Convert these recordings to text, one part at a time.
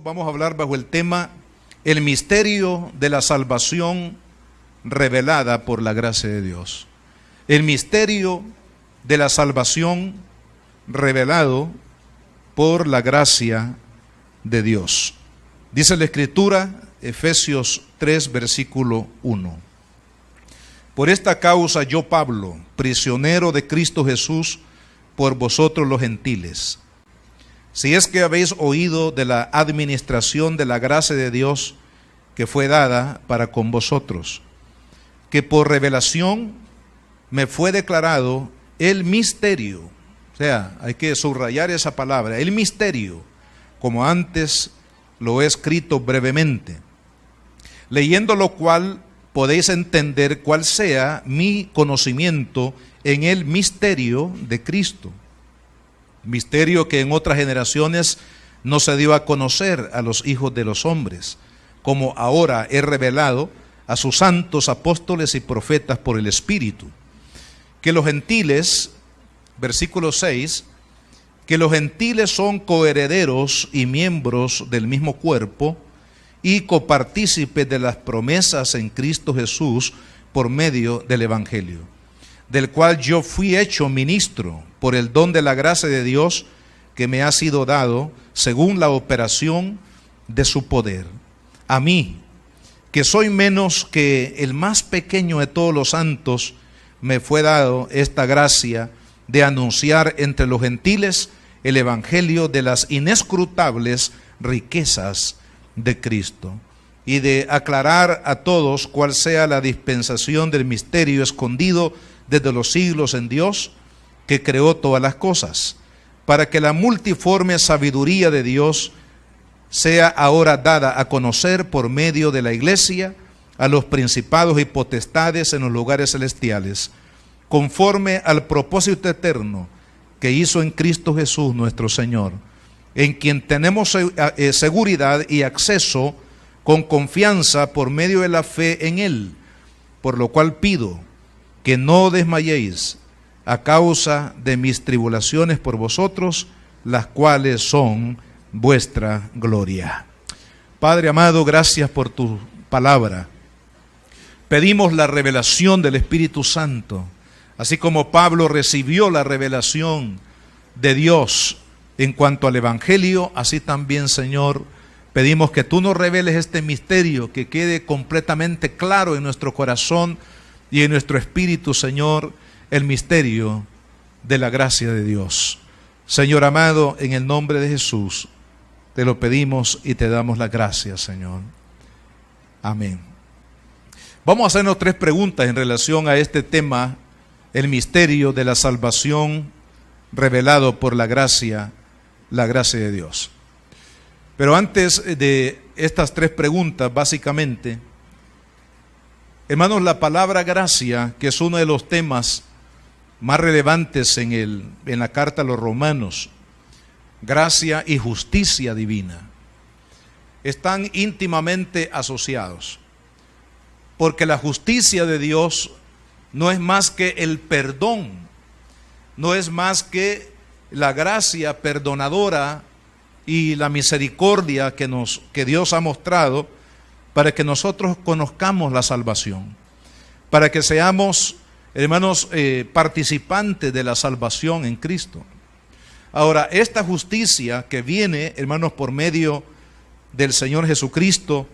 Vamos a hablar bajo el tema el misterio de la salvación revelada por la gracia de Dios. El misterio de la salvación revelado por la gracia de Dios. Dice la Escritura, Efesios 3, versículo 1. Por esta causa yo, Pablo, prisionero de Cristo Jesús, por vosotros los gentiles. Si es que habéis oído de la administración de la gracia de Dios que fue dada para con vosotros, que por revelación me fue declarado el misterio. O sea, hay que subrayar esa palabra, el misterio, como antes lo he escrito brevemente, leyendo lo cual podéis entender cuál sea mi conocimiento en el misterio de Cristo. Misterio que en otras generaciones no se dio a conocer a los hijos de los hombres, como ahora he revelado a sus santos apóstoles y profetas por el Espíritu. Que los gentiles, versículo 6, que los gentiles son coherederos y miembros del mismo cuerpo y copartícipes de las promesas en Cristo Jesús por medio del Evangelio, del cual yo fui hecho ministro por el don de la gracia de Dios que me ha sido dado según la operación de su poder. A mí, que soy menos que el más pequeño de todos los santos, me fue dado esta gracia de anunciar entre los gentiles el evangelio de las inescrutables riquezas de Cristo y de aclarar a todos cuál sea la dispensación del misterio escondido desde los siglos en Dios, que creó todas las cosas, para que la multiforme sabiduría de Dios sea ahora dada a conocer por medio de la iglesia a los principados y potestades en los lugares celestiales, conforme al propósito eterno que hizo en Cristo Jesús nuestro Señor, en quien tenemos seguridad y acceso con confianza por medio de la fe en Él, por lo cual pido que no desmayéis a causa de mis tribulaciones por vosotros, las cuales son vuestra gloria. Padre amado, gracias por tu palabra. Pedimos la revelación del Espíritu Santo, así como Pablo recibió la revelación de Dios en cuanto al Evangelio, así también, Señor, pedimos que tú nos reveles este misterio, que quede completamente claro en nuestro corazón y en nuestro espíritu, Señor, el misterio de la gracia de Dios. Señor amado, en el nombre de Jesús, te lo pedimos y te damos las gracias, Señor. Amén. Vamos a hacernos 3 preguntas en relación a este tema, el misterio de la salvación revelado por la gracia de Dios. Pero antes de estas 3 preguntas, básicamente, hermanos, la palabra gracia, que es uno de los temas más relevantes en la carta a los Romanos, gracia y justicia divina, están íntimamente asociados, porque la justicia de Dios no es más que el perdón, no es más que la gracia perdonadora y la misericordia que Dios ha mostrado para que nosotros conozcamos la salvación, para que seamos, hermanos, participantes de la salvación en Cristo. Ahora, esta justicia que viene, hermanos, por medio del Señor Jesucristo,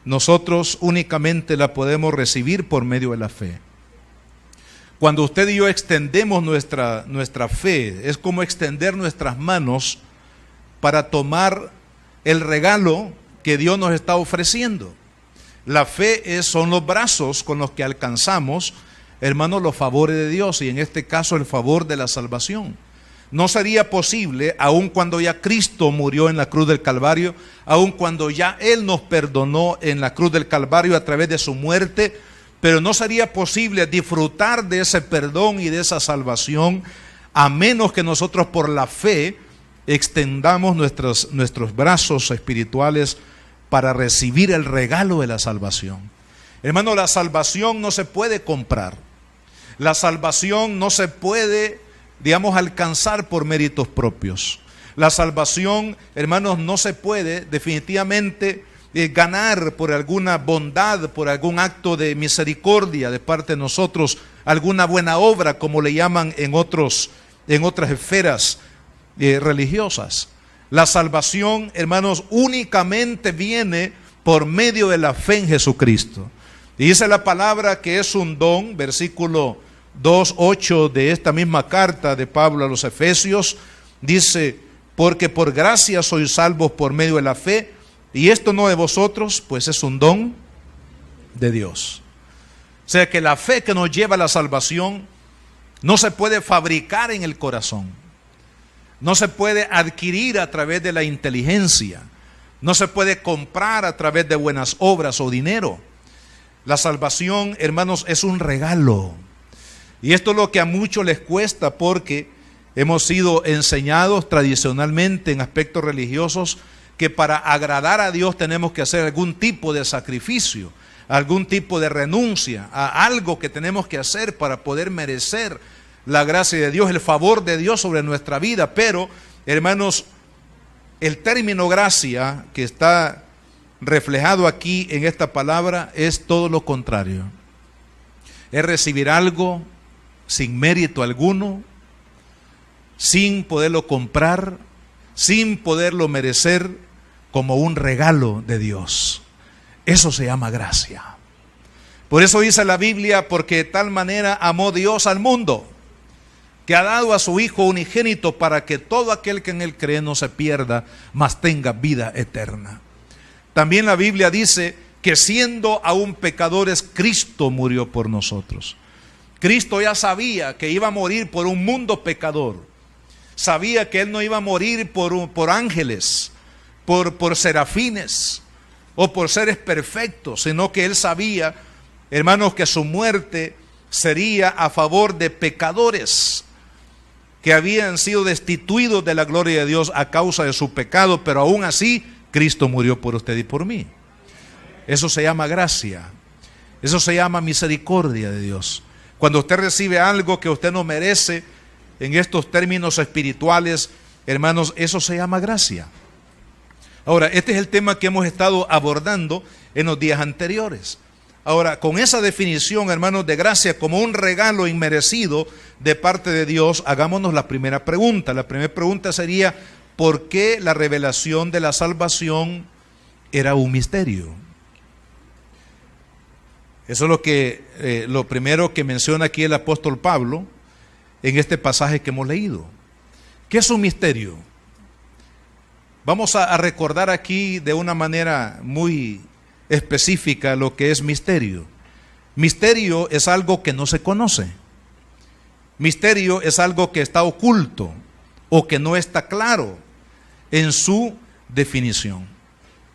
nosotros únicamente la podemos recibir por medio de la fe. Cuando usted y yo extendemos nuestra fe, es como extender nuestras manos para tomar el regalo que Dios nos está ofreciendo. La fe son los brazos con los que alcanzamos, hermanos, los favores de Dios, y en este caso el favor de la salvación. No sería posible, aun cuando ya Cristo murió en la cruz del Calvario, aun cuando ya Él nos perdonó en la cruz del Calvario a través de su muerte, pero no sería posible disfrutar de ese perdón y de esa salvación a menos que nosotros por la fe extendamos nuestros brazos espirituales para recibir el regalo de la salvación. Hermano, la salvación no se puede comprar. La salvación no se puede, digamos, alcanzar por méritos propios. La salvación, hermanos, no se puede definitivamente ganar por alguna bondad, por algún acto de misericordia de parte de nosotros, alguna buena obra, como le llaman en otras esferas religiosas. La salvación, hermanos, únicamente viene por medio de la fe en Jesucristo. Y dice la palabra que es un don, versículo 2:8 de esta misma carta de Pablo a los Efesios, dice: porque por gracia sois salvos por medio de la fe, y esto no de vosotros, pues es un don de Dios. O sea que la fe que nos lleva a la salvación no se puede fabricar en el corazón, no se puede adquirir a través de la inteligencia, no se puede comprar a través de buenas obras o dinero. La salvación, hermanos, es un regalo. Y esto es lo que a muchos les cuesta, porque hemos sido enseñados tradicionalmente en aspectos religiosos que para agradar a Dios tenemos que hacer algún tipo de sacrificio, algún tipo de renuncia a algo que tenemos que hacer para poder merecer la gracia de Dios, el favor de Dios sobre nuestra vida. Pero, hermanos, el término gracia que está reflejado aquí en esta palabra es todo lo contrario. Es recibir algo sin mérito alguno, sin poderlo comprar, sin poderlo merecer, como un regalo de Dios. Eso se llama gracia. Por eso dice la Biblia: porque de tal manera amó Dios al mundo, que ha dado a su Hijo unigénito, para que todo aquel que en él cree no se pierda, mas tenga vida eterna. También la Biblia dice que siendo aún pecadores, Cristo murió por nosotros. Cristo ya sabía que iba a morir por un mundo pecador. Sabía que Él no iba a morir por ángeles, por serafines o por seres perfectos, sino que Él sabía, hermanos, que su muerte sería a favor de pecadores que habían sido destituidos de la gloria de Dios a causa de su pecado, pero aún así Cristo murió por usted y por mí. Eso se llama gracia. Eso se llama misericordia de Dios. Cuando usted recibe algo que usted no merece, en estos términos espirituales, hermanos, eso se llama gracia. Ahora, este es el tema que hemos estado abordando en los días anteriores. Ahora, con esa definición, hermanos, de gracia como un regalo inmerecido de parte de Dios, hagámonos la primera pregunta. La primera pregunta sería: ¿por qué la revelación de la salvación era un misterio? Eso es lo primero que menciona aquí el apóstol Pablo en este pasaje que hemos leído. ¿Qué es un misterio? Vamos a recordar aquí de una manera muy específica lo que es misterio. Misterio es algo que no se conoce. Misterio es algo que está oculto o que no está claro en su definición.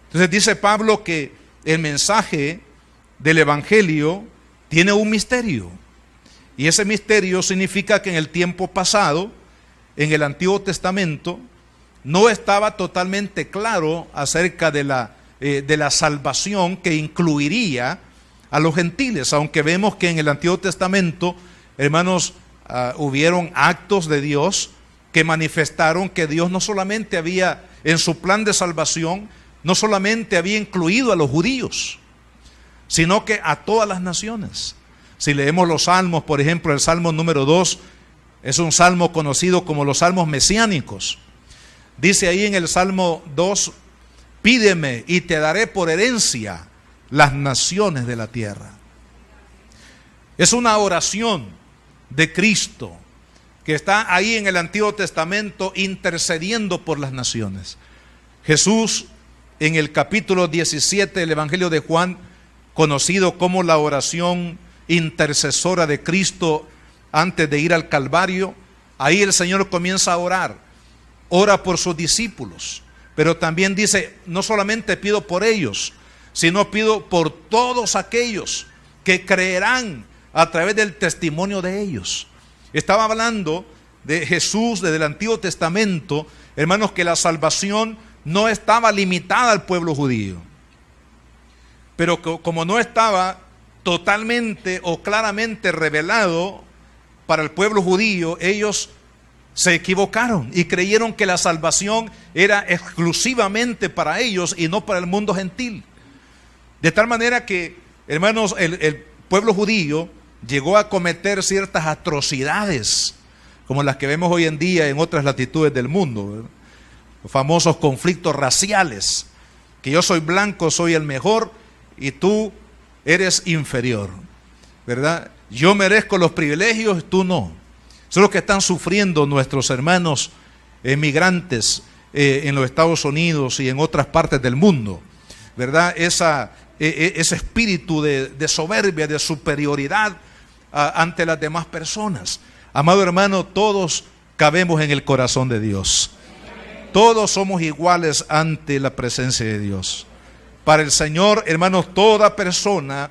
Entonces dice Pablo que el mensaje del Evangelio tiene un misterio. Y ese misterio significa que en el tiempo pasado, en el Antiguo Testamento, no estaba totalmente claro acerca de la salvación que incluiría a los gentiles, aunque vemos que en el Antiguo Testamento, hermanos, hubieron actos de Dios que manifestaron que Dios no solamente había, en su plan de salvación, no solamente había incluido a los judíos, sino que a todas las naciones. Si leemos los salmos, por ejemplo, el Salmo número 2 es un salmo conocido como los salmos mesiánicos. Dice ahí en el Salmo 2: pídeme y te daré por herencia las naciones de la tierra. Es una oración de Cristo que está ahí en el Antiguo Testamento intercediendo por las naciones. Jesús, en el capítulo 17 del Evangelio de Juan, conocido como la oración intercesora de Cristo antes de ir al Calvario, ahí el Señor comienza a orar. Ora por sus discípulos, pero también dice: no solamente pido por ellos, sino pido por todos aquellos que creerán a través del testimonio de ellos. Estaba hablando de Jesús desde el Antiguo Testamento, hermanos, que la salvación no estaba limitada al pueblo judío, pero como no estaba totalmente o claramente revelado para el pueblo judío, ellos se equivocaron y creyeron que la salvación era exclusivamente para ellos y no para el mundo gentil. De tal manera que, hermanos, el pueblo judío llegó a cometer ciertas atrocidades, como las que vemos hoy en día en otras latitudes del mundo, ¿verdad? Los famosos conflictos raciales, que yo soy blanco, soy el mejor y tú eres inferior, ¿verdad? Yo merezco los privilegios, tú no. Eso es lo que están sufriendo nuestros hermanos emigrantes en los Estados Unidos y en otras partes del mundo, ¿verdad? Ese espíritu de soberbia, de superioridad ante las demás personas. Amado hermano, todos cabemos en el corazón de Dios. Todos somos iguales ante la presencia de Dios. Para el Señor, hermanos, toda persona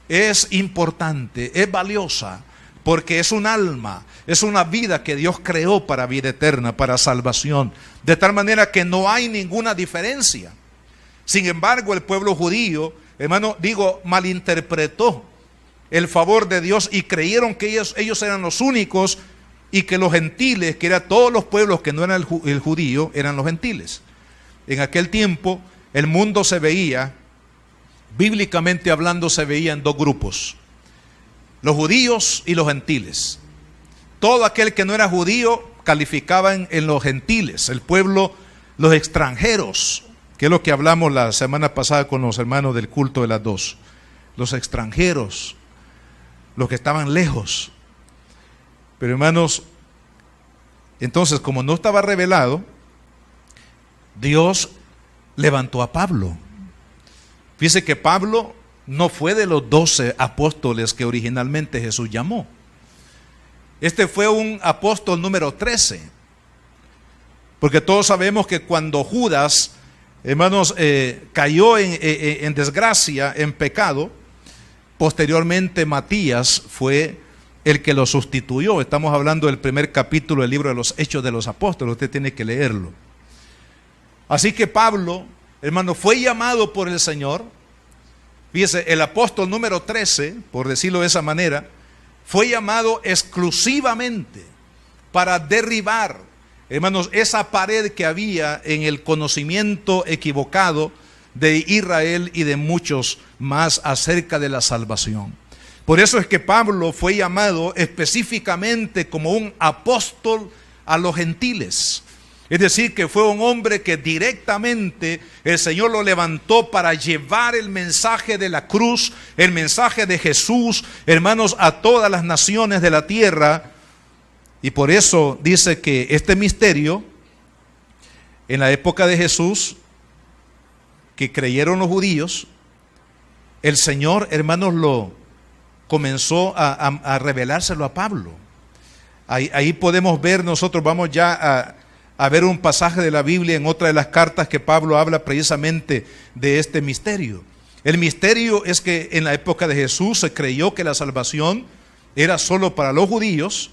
es importante, es valiosa, porque es un alma, es una vida que Dios creó para vida eterna, para salvación, de tal manera que no hay ninguna diferencia. Sin embargo, el pueblo judío, hermano, malinterpretó el favor de Dios y creyeron que ellos eran los únicos y que los gentiles, que eran todos los pueblos que no eran el judío, eran los gentiles. En aquel tiempo el mundo se veía, bíblicamente hablando, se veía en dos grupos: los judíos y los gentiles. Todo aquel que no era judío calificaban en los gentiles, el pueblo, los extranjeros, que es lo que hablamos la semana pasada con los hermanos del culto de las 2. Los extranjeros, los que estaban lejos. Pero hermanos, entonces, como no estaba revelado, Dios levantó a Pablo. Fíjese que Pablo no fue de los 12 apóstoles que originalmente Jesús llamó. Este fue un apóstol número 13. Porque todos sabemos que cuando Judas, hermanos, cayó en desgracia, en pecado, posteriormente Matías fue el que lo sustituyó. Estamos hablando del primer capítulo del libro de los Hechos de los Apóstoles. Usted tiene que leerlo. Así que Pablo, hermano, fue llamado por el Señor. Fíjese, el apóstol número 13, por decirlo de esa manera, fue llamado exclusivamente para derribar, hermanos, esa pared que había en el conocimiento equivocado de Israel y de muchos más acerca de la salvación. Por eso es que Pablo fue llamado específicamente como un apóstol a los gentiles. Es decir, que fue un hombre que directamente el Señor lo levantó para llevar el mensaje de la cruz, el mensaje de Jesús, hermanos, a todas las naciones de la tierra. Y por eso dice que este misterio, en la época de Jesús, que creyeron los judíos, el Señor, hermanos, lo comenzó a revelárselo a Pablo. Ahí podemos ver, nosotros vamos ya a ver un pasaje de la Biblia en otra de las cartas que Pablo habla precisamente de este misterio. El misterio es que en la época de Jesús se creyó que la salvación era solo para los judíos.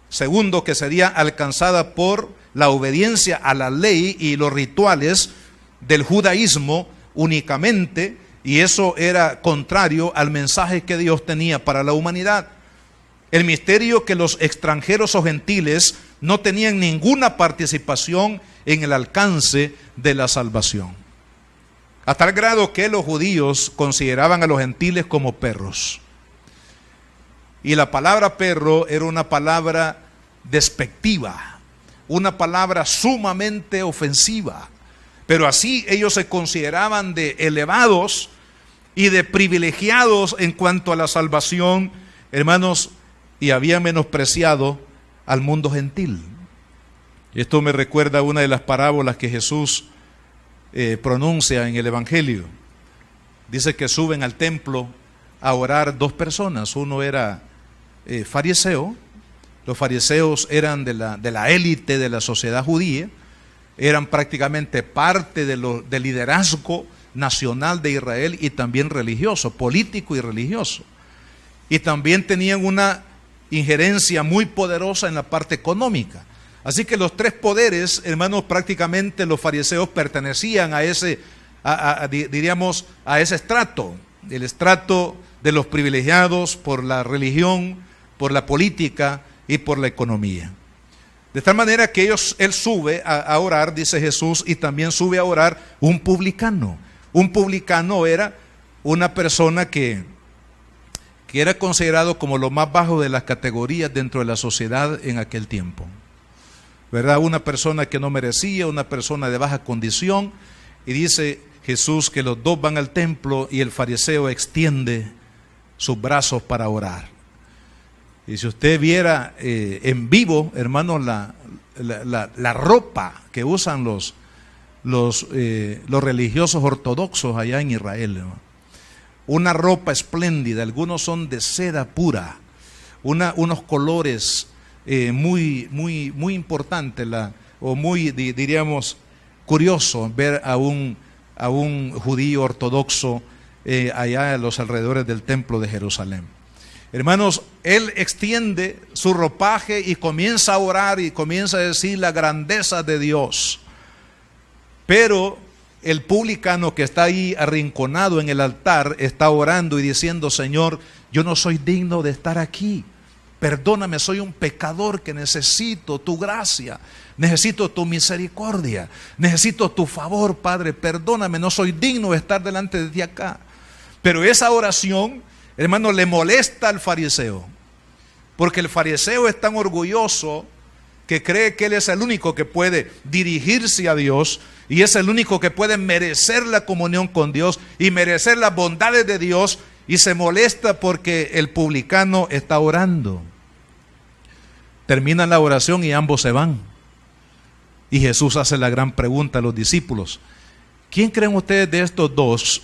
Segundo, que sería alcanzada por la obediencia a la ley y los rituales del judaísmo únicamente, y eso era contrario al mensaje que Dios tenía para la humanidad. El misterio que los extranjeros o gentiles no tenían ninguna participación en el alcance de la salvación. A tal grado que los judíos consideraban a los gentiles como perros. Y la palabra perro era una palabra despectiva, una palabra sumamente ofensiva. Pero así ellos se consideraban de elevados y de privilegiados en cuanto a la salvación, hermanos, y habían menospreciado al mundo gentil. Esto me recuerda a una de las parábolas que Jesús pronuncia en el Evangelio. Dice que suben al templo a orar dos personas. Uno era fariseo. Los fariseos eran de la élite de la sociedad judía. Eran prácticamente parte del liderazgo nacional de Israel y también religioso, político y religioso. Y también tenían una injerencia muy poderosa en la parte económica. Así que los tres poderes, hermanos, prácticamente los fariseos pertenecían a ese estrato, el estrato de los privilegiados por la religión, por la política y por la economía. De tal manera que él sube a orar, dice Jesús, y también sube a orar un publicano. Un publicano era una persona que era considerado como lo más bajo de las categorías dentro de la sociedad en aquel tiempo, ¿verdad? Una persona que no merecía, una persona de baja condición. Y dice Jesús que los dos van al templo y el fariseo extiende sus brazos para orar. Y si usted viera en vivo, hermanos, la ropa que usan los religiosos ortodoxos allá en Israel, ¿no? Una ropa espléndida, algunos son de seda pura, unos colores muy importantes, o muy, diríamos, curioso ver a un judío ortodoxo allá en los alrededores del templo de Jerusalén. Hermanos, él extiende su ropaje y comienza a orar y comienza a decir la grandeza de Dios. Pero el publicano que está ahí arrinconado en el altar está orando y diciendo: Señor, yo no soy digno de estar aquí. Perdóname, soy un pecador que necesito tu gracia, necesito tu misericordia, necesito tu favor, Padre, perdóname, no soy digno de estar delante de ti acá. Pero esa oración, hermano, le molesta al fariseo, porque el fariseo es tan orgulloso que cree que él es el único que puede dirigirse a Dios y es el único que puede merecer la comunión con Dios y merecer las bondades de Dios, y se molesta porque el publicano está orando. Terminan la oración y ambos se van. Y Jesús hace la gran pregunta a los discípulos: ¿quién creen ustedes de estos dos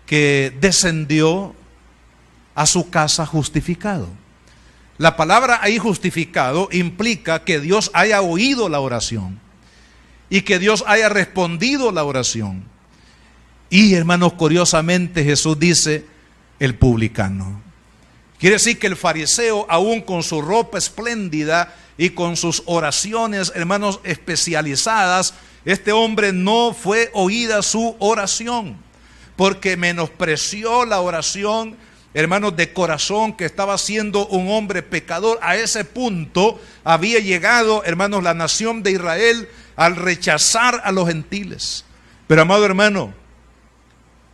que descendió a su casa justificado? La palabra ahí justificado implica que Dios haya oído la oración y que Dios haya respondido la oración. Y hermanos, curiosamente Jesús dice el publicano. Quiere decir que el fariseo, aún con su ropa espléndida y con sus oraciones, hermanos, especializadas, este hombre no fue oída su oración, porque menospreció la oración, hermanos, de corazón, que estaba siendo un hombre pecador. A ese punto había llegado, hermanos, la nación de Israel al rechazar a los gentiles. Pero, amado hermano,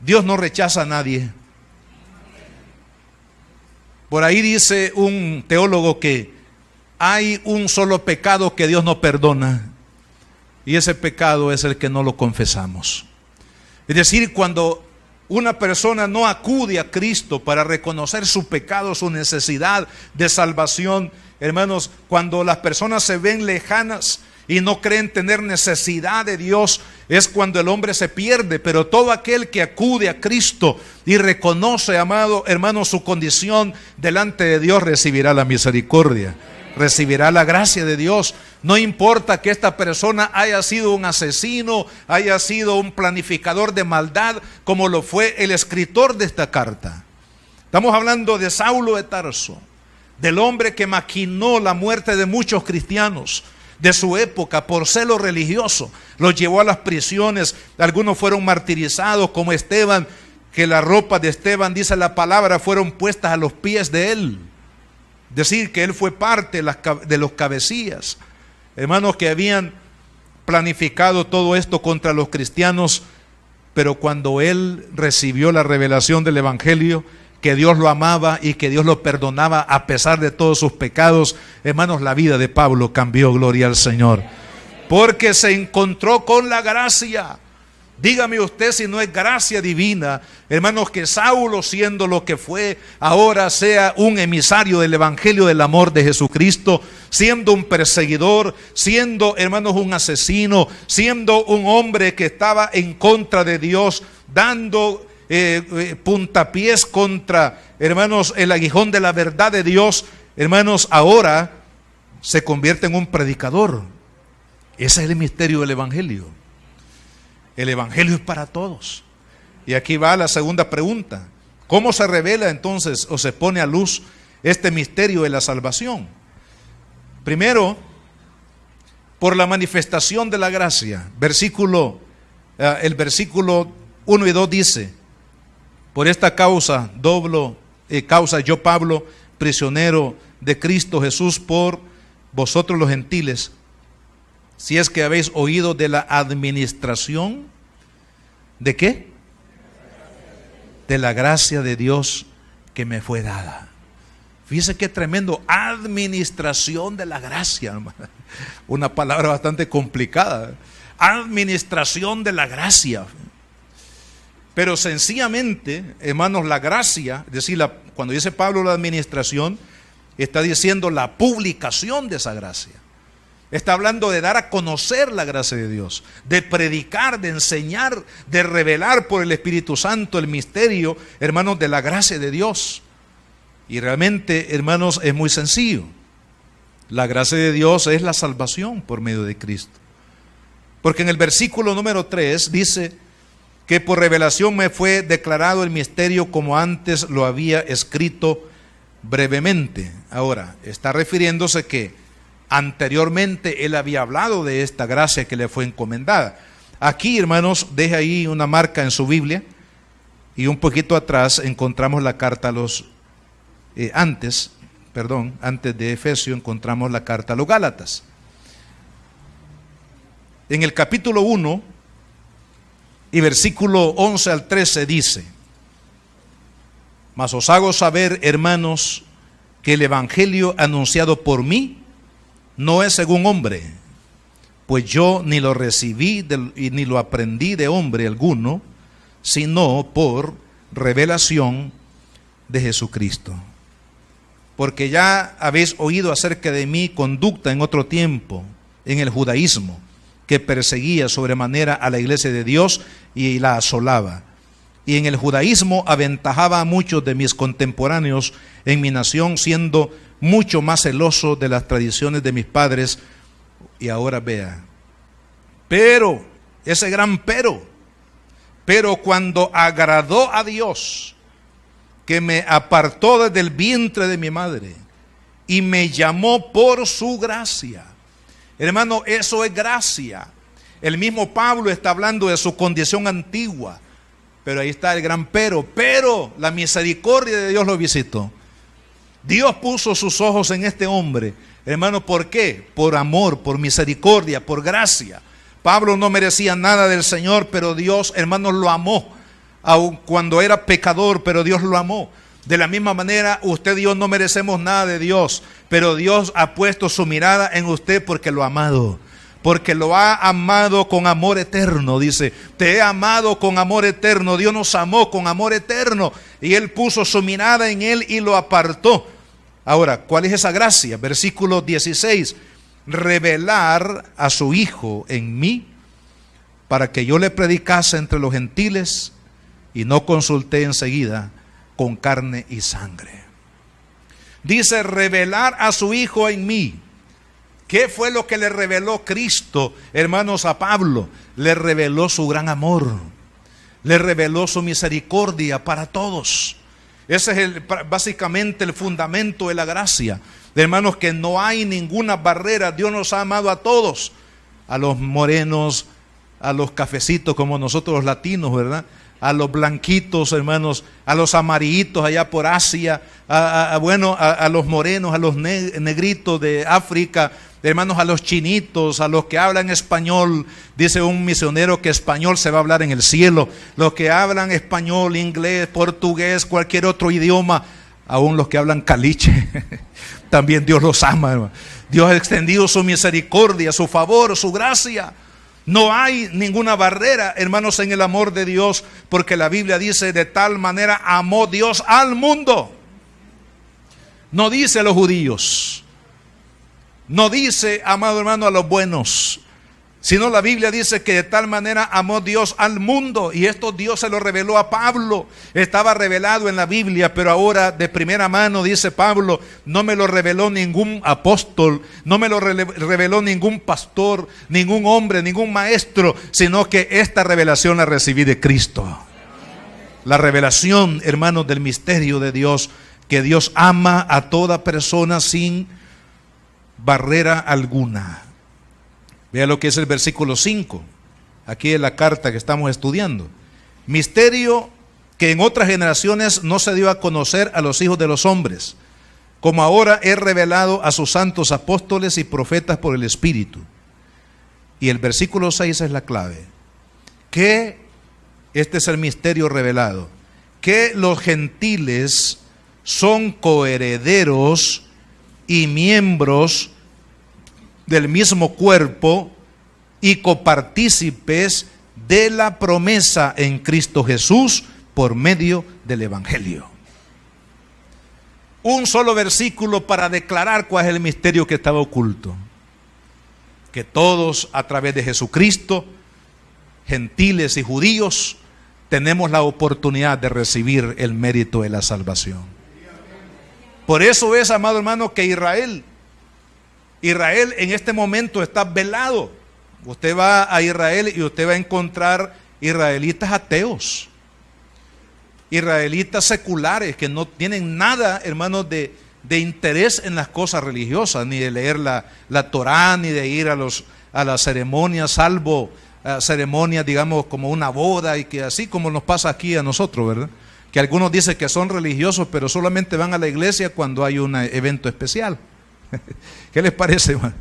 Dios no rechaza a nadie. Por ahí dice un teólogo que hay un solo pecado que Dios no perdona, y ese pecado es el que no lo confesamos. Es decir, cuando una persona no acude a Cristo para reconocer su pecado, su necesidad de salvación, hermanos, cuando las personas se ven lejanas y no creen tener necesidad de Dios, es cuando el hombre se pierde. Pero todo aquel que acude a Cristo y reconoce, amado hermano, su condición delante de Dios, recibirá la misericordia, recibirá la gracia de Dios. No importa que esta persona haya sido un asesino, haya sido un planificador de maldad, como lo fue el escritor de esta carta. Estamos hablando de Saulo de Tarso, del hombre que maquinó la muerte de muchos cristianos de su época por celo religioso. Los llevó a las prisiones, algunos fueron martirizados, como Esteban, que las ropas de Esteban, dice la palabra, fueron puestas a los pies de él. Decir que él fue parte de los cabecillas, hermanos, que habían planificado todo esto contra los cristianos. Pero cuando él recibió la revelación del evangelio, que Dios lo amaba y que Dios lo perdonaba a pesar de todos sus pecados, hermanos, la vida de Pablo cambió, gloria al Señor, porque se encontró con la gracia. Dígame usted si no es gracia divina, hermanos, que Saulo, siendo lo que fue, ahora sea un emisario del evangelio del amor de Jesucristo, siendo un perseguidor, siendo, hermanos, un asesino, siendo un hombre que estaba en contra de Dios, dando puntapiés contra, hermanos, el aguijón de la verdad de Dios. Hermanos, ahora se convierte en un predicador. Ese es el misterio del evangelio. El evangelio es para todos. Y aquí va la segunda pregunta: ¿cómo se revela entonces o se pone a luz este misterio de la salvación? Primero, por la manifestación de la gracia. El versículo 1 y 2 dice: por esta causa yo, Pablo, prisionero de Cristo Jesús por vosotros los gentiles, si es que habéis oído de la administración, ¿de qué? De la gracia de Dios que me fue dada. Fíjese qué tremendo, administración de la gracia, hermano. Una palabra bastante complicada. Administración de la gracia. Pero sencillamente, hermanos, la gracia, es decir, cuando dice Pablo la administración, está diciendo la publicación de esa gracia. Está hablando de dar a conocer la gracia de Dios, de predicar, de enseñar, de revelar por el Espíritu Santo el misterio, hermanos, de la gracia de Dios. Y realmente, hermanos, es muy sencillo. La gracia de Dios es la salvación por medio de Cristo. Porque en el versículo número 3 dice que por revelación me fue declarado el misterio como antes lo había escrito brevemente. Ahora, está refiriéndose que anteriormente él había hablado de esta gracia que le fue encomendada. Aquí, hermanos, deje ahí una marca en su Biblia y un poquito atrás encontramos la carta a los antes de Efesios encontramos la carta a los Gálatas. En el capítulo 1 y versículo 11 al 13 dice: mas os hago saber, hermanos, que el evangelio anunciado por mí no es según hombre, pues yo ni lo recibí y ni lo aprendí de hombre alguno, sino por revelación de Jesucristo. Porque ya habéis oído acerca de mi conducta en otro tiempo, en el judaísmo, que perseguía sobremanera a la iglesia de Dios y la asolaba. Y en el judaísmo aventajaba a muchos de mis contemporáneos en mi nación, siendo mucho más celoso de las tradiciones de mis padres. Y ahora vea, pero, ese gran pero cuando agradó a Dios, que me apartó desde el vientre de mi madre y me llamó por su gracia. Hermano, eso es gracia. El mismo Pablo está hablando de su condición antigua, pero ahí está el gran pero la misericordia de Dios lo visitó. Dios puso sus ojos en este hombre. Hermano, ¿por qué? Por amor, por misericordia, por gracia. Pablo no merecía nada del Señor, pero Dios, hermanos, lo amó. Aun cuando era pecador, pero Dios lo amó. De la misma manera, usted y yo no merecemos nada de Dios, pero Dios ha puesto su mirada en usted porque lo ha amado. Porque lo ha amado con amor eterno. Dice, te he amado con amor eterno. Dios nos amó con amor eterno. Y Él puso su mirada en Él y lo apartó. Ahora, ¿cuál es esa gracia? Versículo 16. Revelar a su Hijo en mí, para que yo le predicase entre los gentiles, y no consulté enseguida con carne y sangre. Dice, revelar a su Hijo en mí. ¿Qué fue lo que le reveló Cristo, hermanos, a Pablo? Le reveló su gran amor, le reveló su misericordia para todos. Ese es básicamente el fundamento de la gracia. Hermanos, que no hay ninguna barrera. Dios nos ha amado a todos, a los morenos, a los cafecitos como nosotros los latinos, ¿verdad? A los blanquitos, hermanos, a los amarillitos allá por Asia, a los morenos, a los negritos de África, hermanos, a los chinitos, a los que hablan español. Dice un misionero que español se va a hablar en el cielo. Los que hablan español, inglés, portugués, cualquier otro idioma, aún los que hablan caliche, también Dios los ama, hermano. Dios ha extendido su misericordia, su favor, su gracia. No hay ninguna barrera, hermanos, en el amor de Dios, porque la Biblia dice, de tal manera amó Dios al mundo. No dice a los judíos, no dice, amado hermano, a los buenos, sino la Biblia dice que de tal manera amó Dios al mundo. Y esto Dios se lo reveló a Pablo. Estaba revelado en la Biblia, pero ahora de primera mano, dice Pablo, no me lo reveló ningún apóstol, no me lo reveló ningún pastor, ningún hombre, ningún maestro, sino que esta revelación la recibí de Cristo. La revelación, hermanos, del misterio de Dios, que Dios ama a toda persona sin barrera alguna. Vea lo que es el versículo 5, aquí en la carta que estamos estudiando. Misterio que en otras generaciones no se dio a conocer a los hijos de los hombres, como ahora es revelado a sus santos apóstoles y profetas por el Espíritu. Y el versículo 6 es la clave. Que este es el misterio revelado, que los gentiles son coherederos y miembros del mismo cuerpo y copartícipes de la promesa en Cristo Jesús por medio del Evangelio. Un solo versículo para declarar cuál es el misterio que estaba oculto. Que todos a través de Jesucristo, gentiles y judíos, tenemos la oportunidad de recibir el mérito de la salvación. Por eso es, amado hermano, que Israel en este momento está velado. Usted va a Israel y usted va a encontrar israelitas ateos, israelitas seculares que no tienen nada, hermanos, de interés en las cosas religiosas, ni de leer la Torá, ni de ir a las ceremonias, salvo ceremonias, digamos, como una boda, y que así como nos pasa aquí a nosotros, ¿verdad? Que algunos dicen que son religiosos, pero solamente van a la iglesia cuando hay un evento especial. ¿Qué les parece, hermano?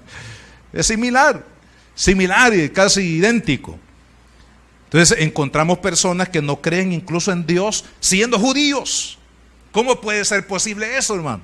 Es similar y casi idéntico. Entonces encontramos personas que no creen incluso en Dios siendo judíos. ¿Cómo puede ser posible eso, hermano?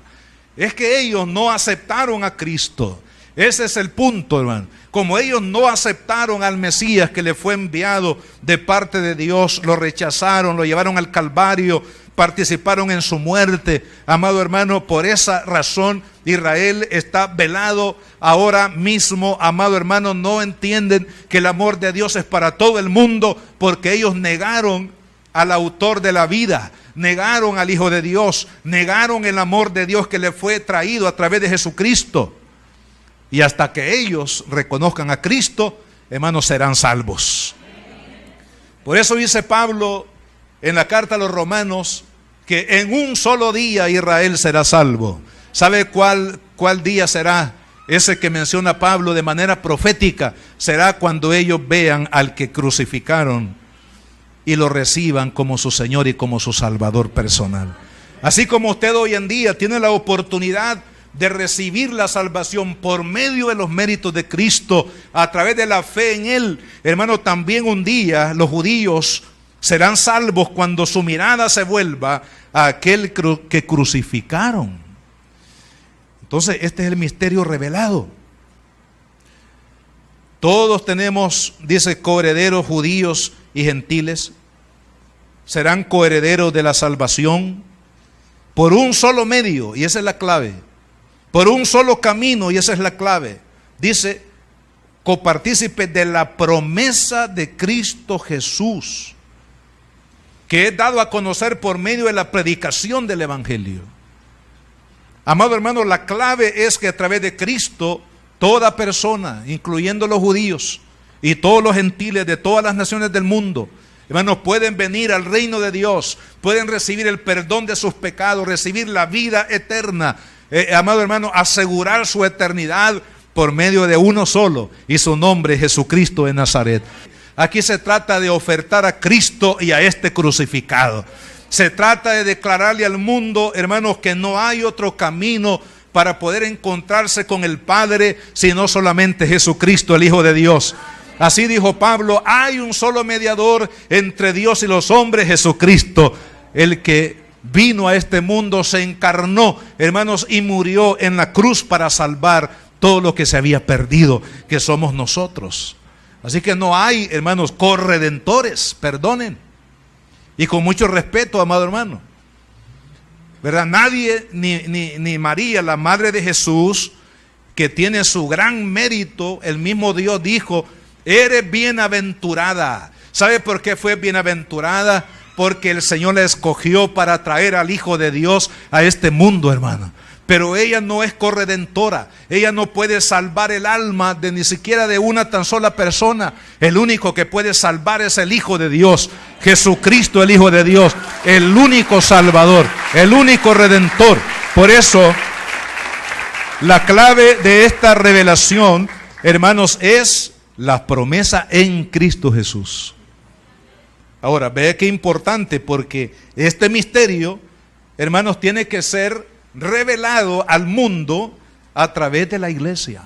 Es que ellos no aceptaron a Cristo. Ese es el punto, hermano. Como ellos no aceptaron al Mesías que le fue enviado de parte de Dios, lo rechazaron, lo llevaron al Calvario, participaron en su muerte, amado hermano, por esa razón Israel está velado ahora mismo, amado hermano. No entienden que el amor de Dios es para todo el mundo, porque ellos negaron al autor de la vida, negaron al Hijo de Dios, negaron el amor de Dios que le fue traído a través de Jesucristo. Y hasta que ellos reconozcan a Cristo, hermanos, serán salvos. Por eso dice Pablo en la carta a los Romanos que en un solo día Israel será salvo. ¿Sabe cuál día será? Ese que menciona Pablo de manera profética. Será cuando ellos vean al que crucificaron y lo reciban como su Señor y como su Salvador personal. Así como usted hoy en día tiene la oportunidad de recibir la salvación por medio de los méritos de Cristo, a través de la fe en Él, hermano, también un día los judíos serán salvos cuando su mirada se vuelva a aquel que crucificaron. Entonces, este es el misterio revelado. Todos tenemos, dice, coherederos judíos y gentiles. Serán coherederos de la salvación por un solo medio, y esa es la clave. Por un solo camino, y esa es la clave. Dice, copartícipes de la promesa de Cristo Jesús, que es dado a conocer por medio de la predicación del Evangelio. Amado hermano, la clave es que a través de Cristo, toda persona, incluyendo los judíos y todos los gentiles de todas las naciones del mundo, hermanos, pueden venir al reino de Dios, pueden recibir el perdón de sus pecados, recibir la vida eterna. Amado hermano, asegurar su eternidad por medio de uno solo, y su nombre es Jesucristo de Nazaret. Aquí se trata de ofertar a Cristo y a este crucificado. Se trata de declararle al mundo, hermanos, que no hay otro camino para poder encontrarse con el Padre, sino solamente Jesucristo, el Hijo de Dios. Así dijo Pablo, hay un solo mediador entre Dios y los hombres, Jesucristo, el que vino a este mundo, se encarnó, hermanos, y murió en la cruz para salvar todo lo que se había perdido, que somos nosotros. Así que no hay, hermanos, corredentores, perdonen. Y con mucho respeto, amado hermano, ¿verdad? Nadie, ni María, la madre de Jesús, que tiene su gran mérito, el mismo Dios dijo, eres bienaventurada. ¿Sabe por qué fue bienaventurada? Porque el Señor la escogió para traer al Hijo de Dios a este mundo, hermano. Pero ella no es corredentora. Ella no puede salvar el alma de ni siquiera de una tan sola persona. El único que puede salvar es el Hijo de Dios, Jesucristo, el Hijo de Dios, el único Salvador, el único Redentor. Por eso, la clave de esta revelación, hermanos, es la promesa en Cristo Jesús. Ahora, ve qué importante, porque este misterio, hermanos, tiene que ser revelado al mundo a través de la iglesia.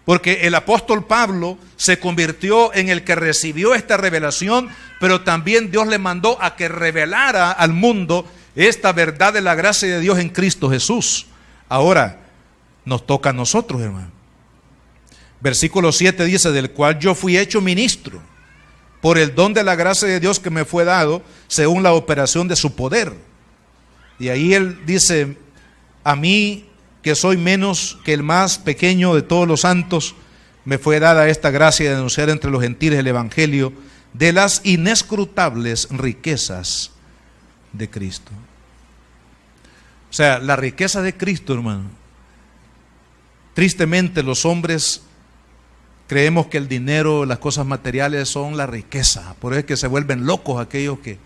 Porque el apóstol Pablo se convirtió en el que recibió esta revelación, pero también Dios le mandó a que revelara al mundo esta verdad de la gracia de Dios en Cristo Jesús. Ahora, nos toca a nosotros, hermano. Versículo 7 dice: del cual yo fui hecho ministro por el don de la gracia de Dios que me fue dado según la operación de su poder. Y ahí él dice: a mí, que soy menos que el más pequeño de todos los santos, me fue dada esta gracia de anunciar entre los gentiles el evangelio de las inescrutables riquezas de Cristo. O sea, la riqueza de Cristo, hermano. Tristemente los hombres creemos que el dinero, las cosas materiales son la riqueza. Por eso es que se vuelven locos aquellos que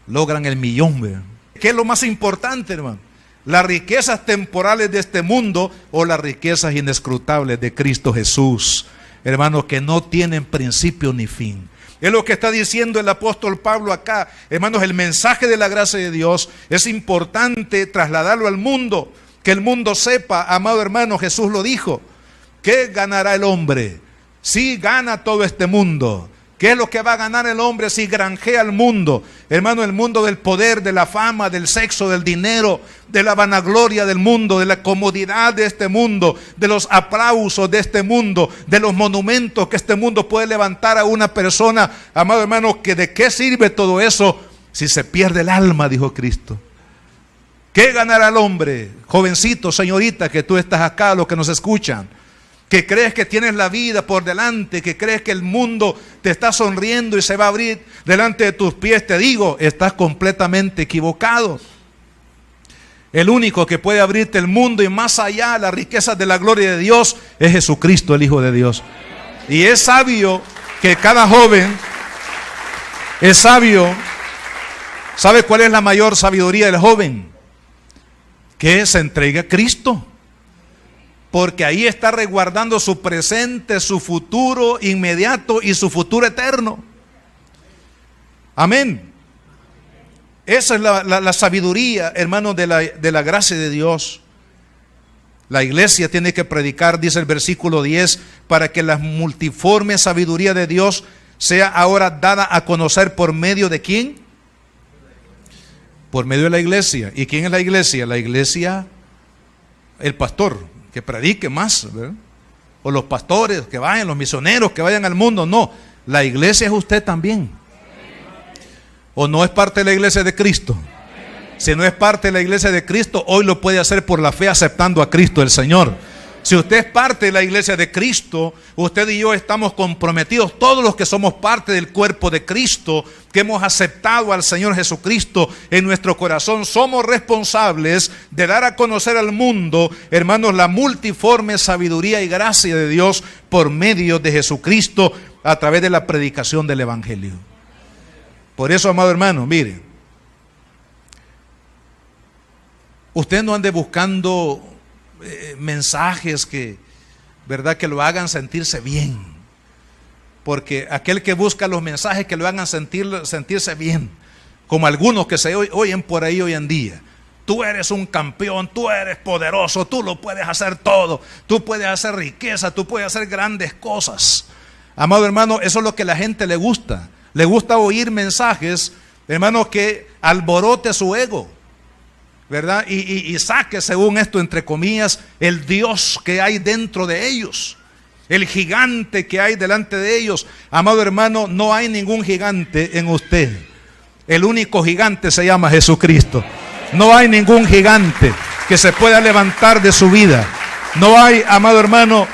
logran el millón, ¿verdad? ¿Qué es lo más importante, hermano? ¿Las riquezas temporales de este mundo o las riquezas inescrutables de Cristo Jesús? Hermanos, que no tienen principio ni fin. Es lo que está diciendo el apóstol Pablo acá. Hermanos, el mensaje de la gracia de Dios es importante trasladarlo al mundo. Que el mundo sepa, amado hermano, Jesús lo dijo. ¿Qué ganará el hombre si gana todo este mundo? ¿Qué es lo que va a ganar el hombre si granjea el mundo? Hermano, el mundo del poder, de la fama, del sexo, del dinero, de la vanagloria del mundo, de la comodidad de este mundo, de los aplausos de este mundo, de los monumentos que este mundo puede levantar a una persona. Amado hermano, ¿que de qué sirve todo eso si se pierde el alma? Dijo Cristo. ¿Qué ganará el hombre? Jovencito, señorita, que tú estás acá, los que nos escuchan, que crees que tienes la vida por delante, que crees que el mundo te está sonriendo y se va a abrir delante de tus pies, te digo, estás completamente equivocado. El único que puede abrirte el mundo y más allá las riquezas de la gloria de Dios es Jesucristo, el Hijo de Dios. Y es sabio que cada joven es sabio. ¿Sabe cuál es la mayor sabiduría del joven? Que se entregue a Cristo. Porque ahí está resguardando su presente, su futuro inmediato y su futuro eterno. Amén. Esa es la sabiduría, hermanos, de la gracia de Dios. La iglesia tiene que predicar, dice el versículo 10, para que la multiforme sabiduría de Dios sea ahora dada a conocer por medio de ¿quién? Por medio de la iglesia. ¿Y quién es la iglesia? La iglesia, el pastor, que predique más, ¿verdad? O los pastores que vayan, los misioneros que vayan al mundo. No, la iglesia es usted también. ¿O no es parte de la iglesia de Cristo? Si no es parte de la iglesia de Cristo, hoy lo puede hacer por la fe aceptando a Cristo el Señor. Si usted es parte de la iglesia de Cristo, usted y yo estamos comprometidos, todos los que somos parte del cuerpo de Cristo, que hemos aceptado al Señor Jesucristo en nuestro corazón, somos responsables de dar a conocer al mundo, hermanos, la multiforme sabiduría y gracia de Dios por medio de Jesucristo a través de la predicación del Evangelio. Por eso, amado hermano, mire, usted no ande buscando mensajes que, ¿verdad?, que lo hagan sentirse bien. Porque aquel que busca los mensajes que lo hagan sentirse bien, como algunos que se oyen por ahí hoy en día. Tú eres un campeón, tú eres poderoso, tú lo puedes hacer todo, tú puedes hacer riqueza, tú puedes hacer grandes cosas. Amado hermano, eso es lo que a la gente le gusta. Le gusta oír mensajes, hermano, que alborote su ego, ¿verdad? Y saque, según esto, entre comillas, el Dios que hay dentro de ellos, el gigante que hay delante de ellos. Amado hermano, no hay ningún gigante en usted. El único gigante se llama Jesucristo. No hay ningún gigante que se pueda levantar de su vida. No hay, amado hermano,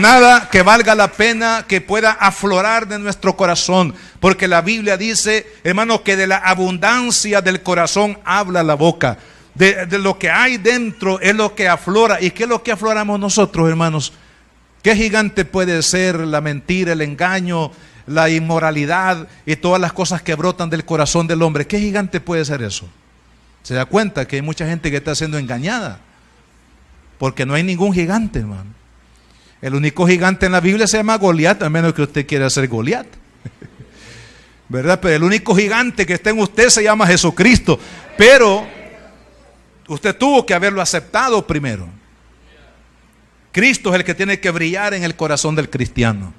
nada que valga la pena que pueda aflorar de nuestro corazón. Porque la Biblia dice, hermano, que de la abundancia del corazón habla la boca. De lo que hay dentro es lo que aflora. ¿Y qué es lo que afloramos nosotros, hermanos? ¿Qué gigante puede ser la mentira, el engaño, la inmoralidad y todas las cosas que brotan del corazón del hombre? ¿Qué gigante puede ser eso? Se da cuenta que hay mucha gente que está siendo engañada, porque no hay ningún gigante, hermano. El único gigante en la Biblia se llama Goliat, a menos que usted quiera ser Goliat, ¿verdad? Pero el único gigante que está en usted se llama Jesucristo. Pero Usted tuvo que haberlo aceptado primero. Cristo es el que tiene que brillar en el corazón del cristiano.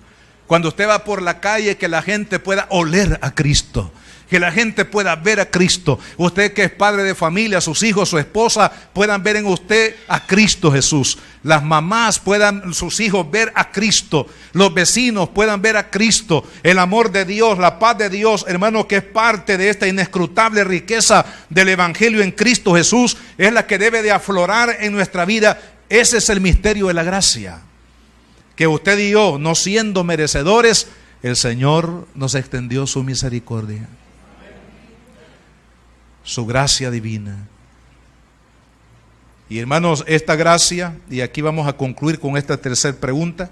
Cuando usted va por la calle, que la gente pueda oler a Cristo, que la gente pueda ver a Cristo. Usted que es padre de familia, sus hijos, su esposa puedan ver en usted a Cristo Jesús. Las mamás puedan, sus hijos, ver a Cristo. Los vecinos puedan ver a Cristo. El amor de Dios, la paz de Dios, hermano, que es parte de esta inescrutable riqueza del Evangelio en Cristo Jesús, es la que debe de aflorar en nuestra vida. Ese es el misterio de la gracia. Que usted y yo, no siendo merecedores, el Señor nos extendió su misericordia, su gracia divina. Y hermanos, esta gracia, y aquí vamos a concluir con esta tercera pregunta: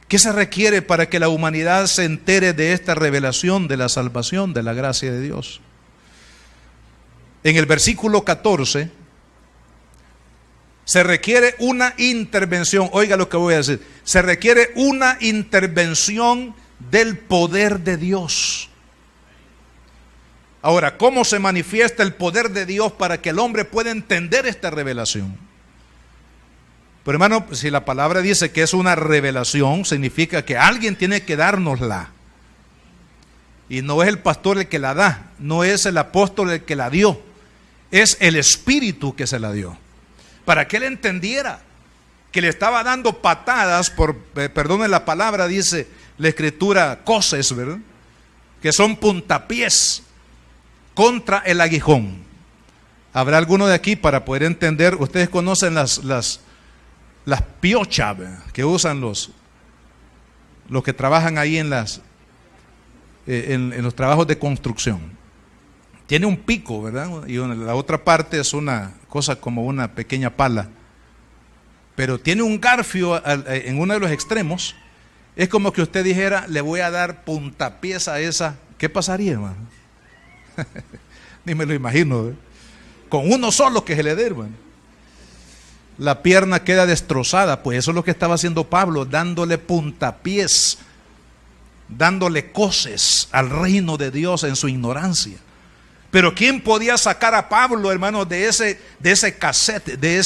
¿qué se requiere para que la humanidad se entere de esta revelación de la salvación, de la gracia de Dios? En el versículo 14 se requiere una intervención. Oiga lo que voy a decir. Se requiere una intervención del poder de Dios. Ahora, ¿cómo se manifiesta el poder de Dios para que el hombre pueda entender esta revelación? Pero hermano, si la palabra dice que es una revelación, significa que alguien tiene que dárnosla. Y no es el pastor el que la da, no es el apóstol el que la dio, es el Espíritu que se la dio. Para que él entendiera que le estaba dando patadas, perdone la palabra, dice la escritura, coces, ¿verdad? Que son puntapiés contra el aguijón. Habrá alguno de aquí para poder entender. Ustedes conocen las piochas que usan los que trabajan ahí en los trabajos de construcción. Tiene un pico, ¿verdad? Y la otra parte es una cosa como una pequeña pala. Pero tiene un garfio en uno de los extremos. Es como que usted dijera, le voy a dar puntapiés a esa. ¿Qué pasaría, hermano? Ni me lo imagino, ¿eh? Con uno solo que se le dé, hermano. La pierna queda destrozada. Pues eso es lo que estaba haciendo Pablo, dándole puntapiés, dándole coces al reino de Dios en su ignorancia. Pero ¿quién podía sacar a Pablo, hermano, de ese cassette, de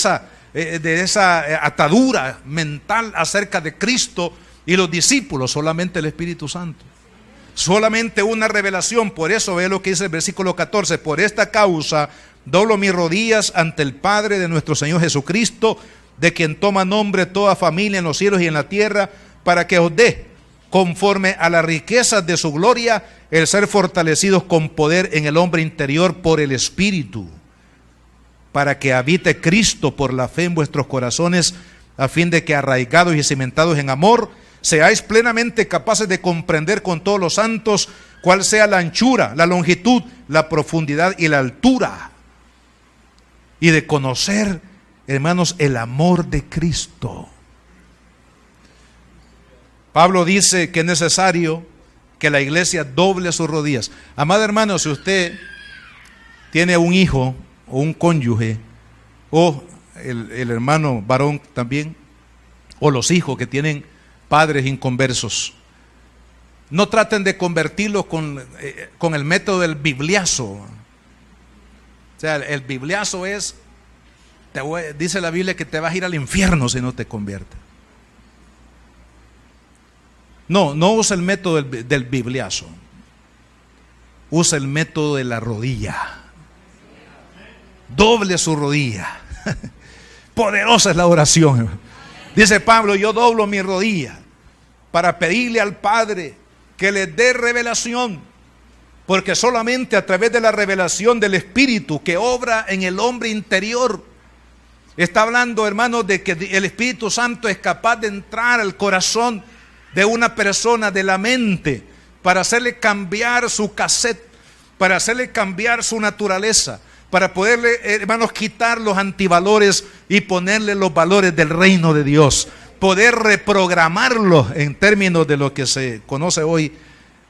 esa atadura mental acerca de Cristo y los discípulos? Solamente el Espíritu Santo. Solamente una revelación. Por eso ve lo que dice el versículo 14: por esta causa doblo mis rodillas ante el Padre de nuestro Señor Jesucristo, de quien toma nombre toda familia en los cielos y en la tierra, para que os dé, conforme a las riquezas de su gloria, el ser fortalecidos con poder en el hombre interior por el Espíritu, para que habite Cristo por la fe en vuestros corazones, a fin de que, arraigados y cimentados en amor, seáis plenamente capaces de comprender con todos los santos cuál sea la anchura, la longitud, la profundidad y la altura, y de conocer, hermanos, el amor de Cristo. Pablo dice que es necesario que la iglesia doble sus rodillas. Amado hermano, si usted tiene un hijo o un cónyuge, o el hermano varón también, o los hijos que tienen padres inconversos, no traten de convertirlos con el método del bibliazo. O sea, el bibliazo es, dice la Biblia que te vas a ir al infierno si no te conviertes. No usa el método del bibliazo. Usa el método de la rodilla. Doble su rodilla. Poderosa es la oración. Dice Pablo: yo doblo mi rodilla para pedirle al Padre que les dé revelación, porque solamente a través de la revelación del Espíritu que obra en el hombre interior. Está hablando, hermanos, de que el Espíritu Santo es capaz de entrar al corazón de una persona, de la mente, para hacerle cambiar su cassette, para hacerle cambiar su naturaleza, para poderle, hermanos, quitar los antivalores y ponerle los valores del reino de Dios, poder reprogramarlo en términos de lo que se conoce hoy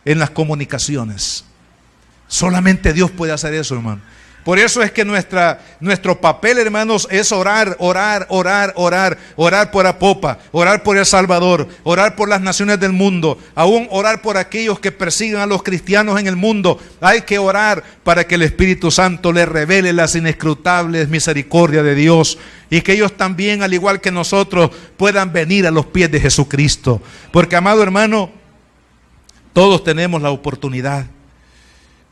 en las comunicaciones. Solamente Dios puede hacer eso, hermano. Por eso es que nuestro papel, hermanos, es orar por Apopa, orar por El Salvador, orar por las naciones del mundo, aún orar por aquellos que persiguen a los cristianos en el mundo. Hay que orar para que el Espíritu Santo les revele las inescrutables misericordias de Dios y que ellos también, al igual que nosotros, puedan venir a los pies de Jesucristo. Porque, amado hermano, todos tenemos la oportunidad.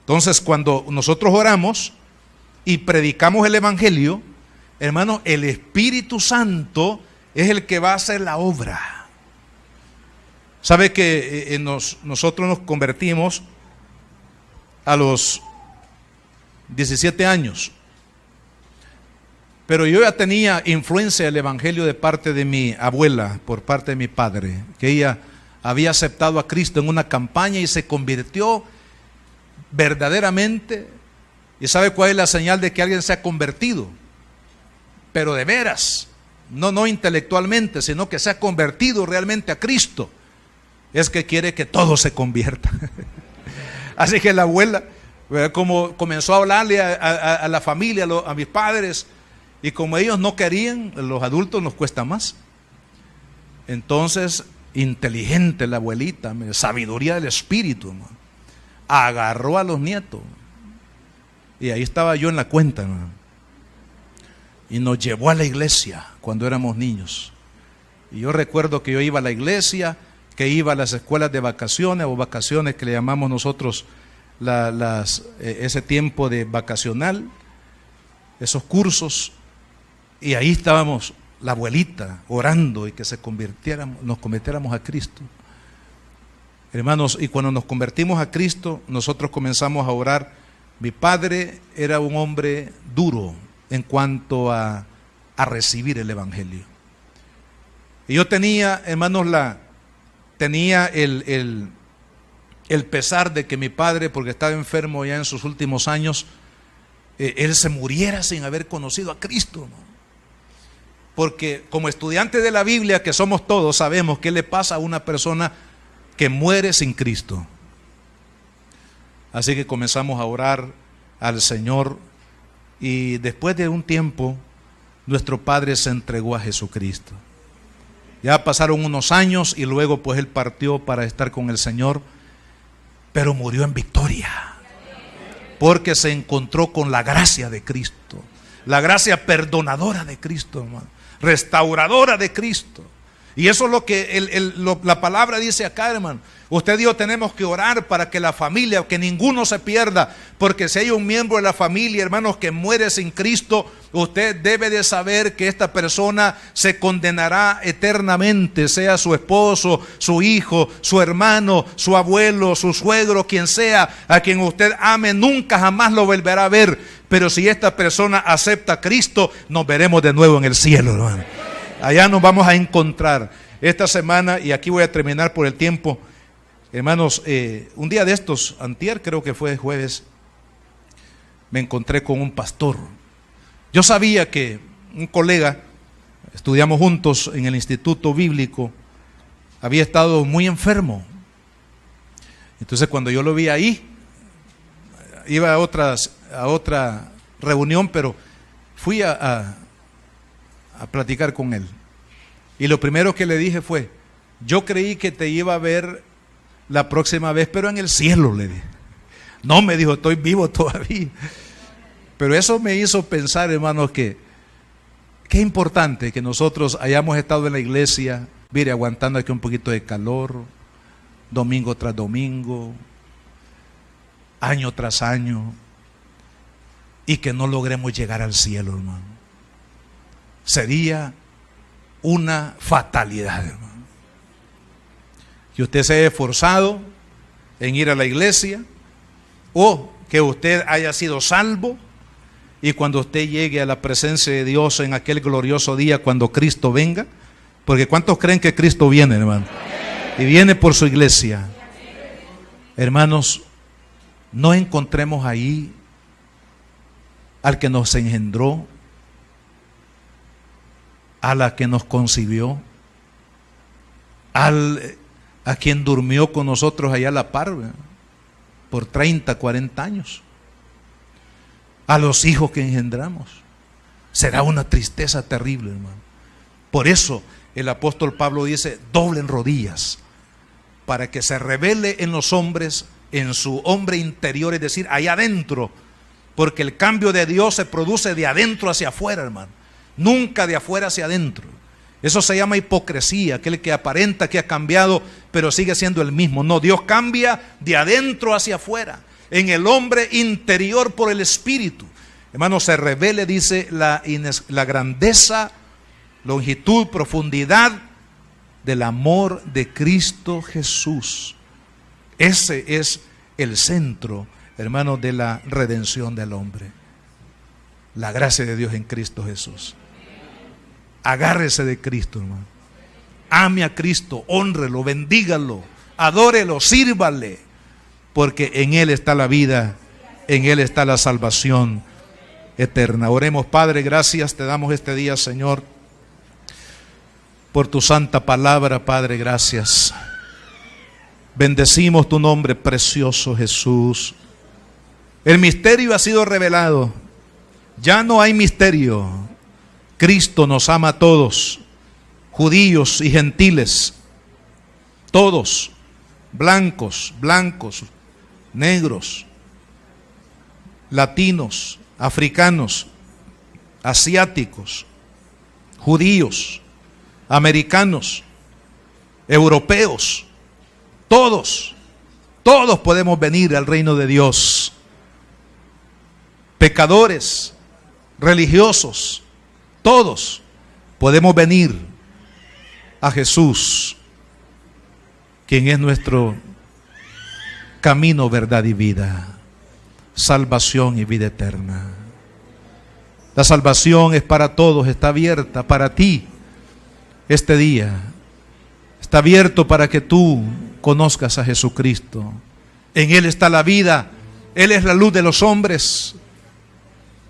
Entonces, cuando nosotros oramos y predicamos el Evangelio, hermano, el Espíritu Santo es el que va a hacer la obra. ¿Sabe que nosotros nos convertimos a los 17 años? Pero yo ya tenía influencia del Evangelio de parte de mi abuela, por parte de mi padre, que ella había aceptado a Cristo en una campaña y se convirtió verdaderamente. ¿Y sabe cuál es la señal de que alguien se ha convertido? Pero de veras, no intelectualmente, sino que se ha convertido realmente a Cristo. Es que quiere que todos se conviertan. Así que la abuela, como comenzó a hablarle a la familia, a mis padres, y como ellos no querían, los adultos nos cuesta más. Entonces, inteligente la abuelita, sabiduría del espíritu, hermano, agarró a los nietos. Y ahí estaba yo en la cuenta, hermano, y nos llevó a la iglesia cuando éramos niños. Y yo recuerdo que yo iba a la iglesia, que iba a las escuelas de vacaciones o vacaciones que le llamamos nosotros ese tiempo de vacacional, esos cursos. Y ahí estábamos la abuelita orando y que nos convirtiéramos a Cristo. Hermanos, y cuando nos convertimos a Cristo, nosotros comenzamos a orar. Mi padre era un hombre duro en cuanto a recibir el Evangelio. Y yo tenía, hermanos, tenía el pesar de que mi padre, porque estaba enfermo ya en sus últimos años, él se muriera sin haber conocido a Cristo, hermano. Porque como estudiantes de la Biblia que somos todos, sabemos qué le pasa a una persona que muere sin Cristo. Así que comenzamos a orar al Señor y después de un tiempo nuestro padre se entregó a Jesucristo. Ya pasaron unos años y luego pues él partió para estar con el Señor, pero murió en victoria, porque se encontró con la gracia de Cristo, la gracia perdonadora de Cristo, hermano, restauradora de Cristo. Y eso es lo que la palabra dice acá, hermano. Usted y yo tenemos que orar para que la familia, que ninguno se pierda, porque si hay un miembro de la familia, hermanos, que muere sin Cristo, usted debe de saber que esta persona se condenará eternamente, sea su esposo, su hijo, su hermano, su abuelo, su suegro, quien sea, a quien usted ame, nunca jamás lo volverá a ver. Pero si esta persona acepta a Cristo, nos veremos de nuevo en el cielo, hermano. Allá nos vamos a encontrar esta semana, y aquí voy a terminar por el tiempo. Hermanos, un día de estos, antier, creo que fue jueves, me encontré con un pastor. Yo sabía que un colega, estudiamos juntos en el instituto bíblico, había estado muy enfermo. Entonces cuando yo lo vi ahí, iba a otra reunión, pero fui a platicar con él. Y lo primero que le dije fue: yo creí que te iba a ver la próxima vez, pero en el cielo, le dije. No, me dijo, estoy vivo todavía. Pero eso me hizo pensar, hermanos, que qué importante que nosotros hayamos estado en la iglesia, mire, aguantando aquí un poquito de calor, domingo tras domingo, año tras año, y que no logremos llegar al cielo, hermano. Sería una fatalidad, hermano. Que usted se haya esforzado en ir a la iglesia, o que usted haya sido salvo, y cuando usted llegue a la presencia de Dios en aquel glorioso día, cuando Cristo venga, porque ¿cuántos creen que Cristo viene, hermano? Y viene por su iglesia. Hermanos, no encontremos ahí al que nos engendró, a la que nos concibió, a quien durmió con nosotros allá a la par, ¿verdad?, por 30, 40 años. a los hijos que engendramos. Será una tristeza terrible, hermano. Por eso el apóstol Pablo dice: doblen rodillas, para que se revele en los hombres, en su hombre interior, es decir, allá adentro, porque el cambio de Dios se produce de adentro hacia afuera, hermano, nunca de afuera hacia adentro. Eso se llama hipocresía, aquel que aparenta que ha cambiado, pero sigue siendo el mismo. No, Dios cambia de adentro hacia afuera, en el hombre interior por el Espíritu. Hermano, se revele, dice, la grandeza, longitud, profundidad del amor de Cristo Jesús. Ese es el centro, hermano, de la redención del hombre. La gracia de Dios en Cristo Jesús. Agárrese de Cristo, hermano. Ame a Cristo, hónrelo, bendígalo, adórelo, sírvale, porque en Él está la vida, en Él está la salvación eterna. Oremos. Padre, gracias te damos este día, Señor, por tu santa palabra. Padre, gracias. Bendecimos tu nombre precioso, Jesús. El misterio ha sido revelado. Ya no hay misterio. Cristo nos ama a todos, judíos y gentiles, todos, blancos, negros, latinos, africanos, asiáticos, judíos, americanos, europeos, todos podemos venir al reino de Dios. Pecadores, religiosos, todos podemos venir a Jesús, quien es nuestro camino, verdad y vida, salvación y vida eterna. La salvación es para todos, está abierta para ti este día. Está abierto para que tú conozcas a Jesucristo. En Él está la vida. Él es la luz de los hombres.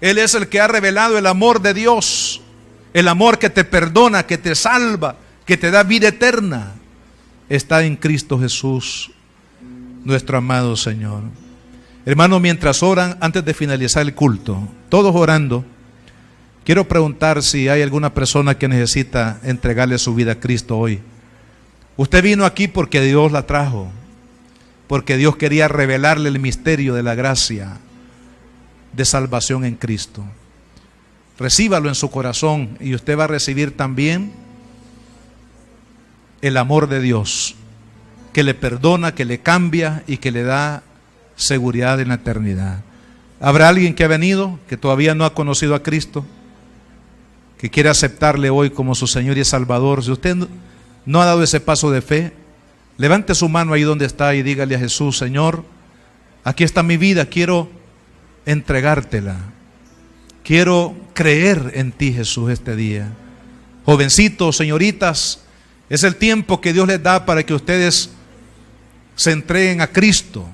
Él es el que ha revelado el amor de Dios. El amor que te perdona, que te salva, que te da vida eterna. Está en Cristo Jesús, nuestro amado Señor. Hermano, mientras oran, antes de finalizar el culto, todos orando, quiero preguntar si hay alguna persona que necesita entregarle su vida a Cristo hoy. Usted vino aquí porque Dios la trajo, porque Dios quería revelarle el misterio de la gracia de salvación en Cristo. Recíbalo en su corazón y usted va a recibir también el amor de Dios, que le perdona, que le cambia y que le da seguridad en la eternidad. ¿Habrá alguien que ha venido, que todavía no ha conocido a Cristo, que quiere aceptarle hoy como su Señor y Salvador? Si usted no ha dado ese paso de fe, levante su mano ahí donde está y dígale a Jesús: Señor, aquí está mi vida, quiero entregártela. Quiero creer en ti, Jesús, este día. Jovencitos, señoritas, es el tiempo que Dios les da para que ustedes se entreguen a Cristo,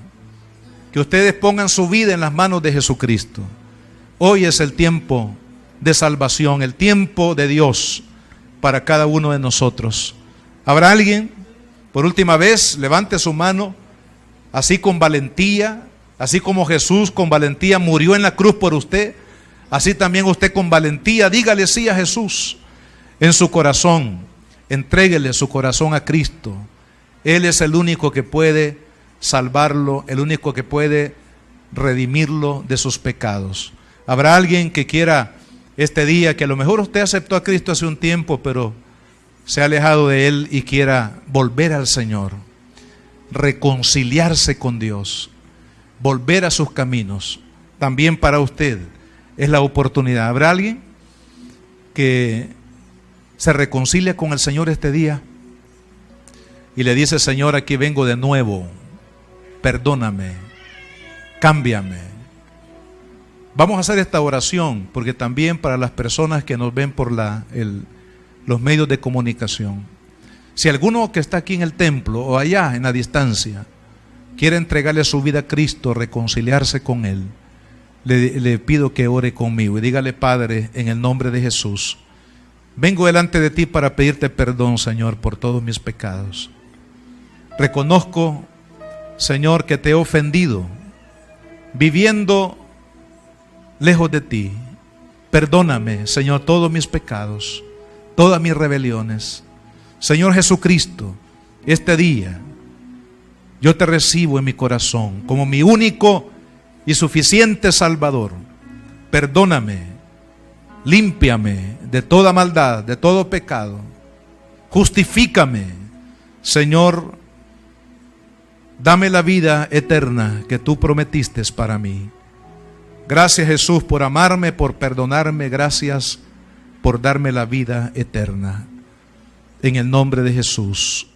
que ustedes pongan su vida en las manos de Jesucristo. Hoy es el tiempo de salvación, el tiempo de Dios para cada uno de nosotros. ¿Habrá alguien? Por última vez, levante su mano, así con valentía, así como Jesús con valentía murió en la cruz por usted. Así también usted con valentía dígale sí a Jesús en su corazón. Entréguele su corazón a Cristo. Él es el único que puede salvarlo, el único que puede redimirlo de sus pecados. Habrá alguien que quiera este día, que a lo mejor usted aceptó a Cristo hace un tiempo, pero se ha alejado de Él y quiera volver al Señor, reconciliarse con Dios, volver a sus caminos. También para usted es la oportunidad. ¿Habrá alguien que se reconcilia con el Señor este día y le dice: Señor, aquí vengo de nuevo, perdóname, cámbiame? Vamos a hacer esta oración porque también para las personas que nos ven por los medios de comunicación, si alguno que está aquí en el templo o allá en la distancia quiere entregarle su vida a Cristo, reconciliarse con Él, le pido que ore conmigo y dígale: Padre, en el nombre de Jesús, vengo delante de ti para pedirte perdón, Señor, por todos mis pecados. Reconozco, Señor, que te he ofendido, viviendo lejos de ti. Perdóname, Señor, todos mis pecados, todas mis rebeliones. Señor Jesucristo, este día yo te recibo en mi corazón como mi único y suficiente Salvador. Perdóname, límpiame de toda maldad, de todo pecado. Justifícame, Señor, dame la vida eterna que tú prometiste para mí. Gracias, Jesús, por amarme, por perdonarme. Gracias por darme la vida eterna. En el nombre de Jesús.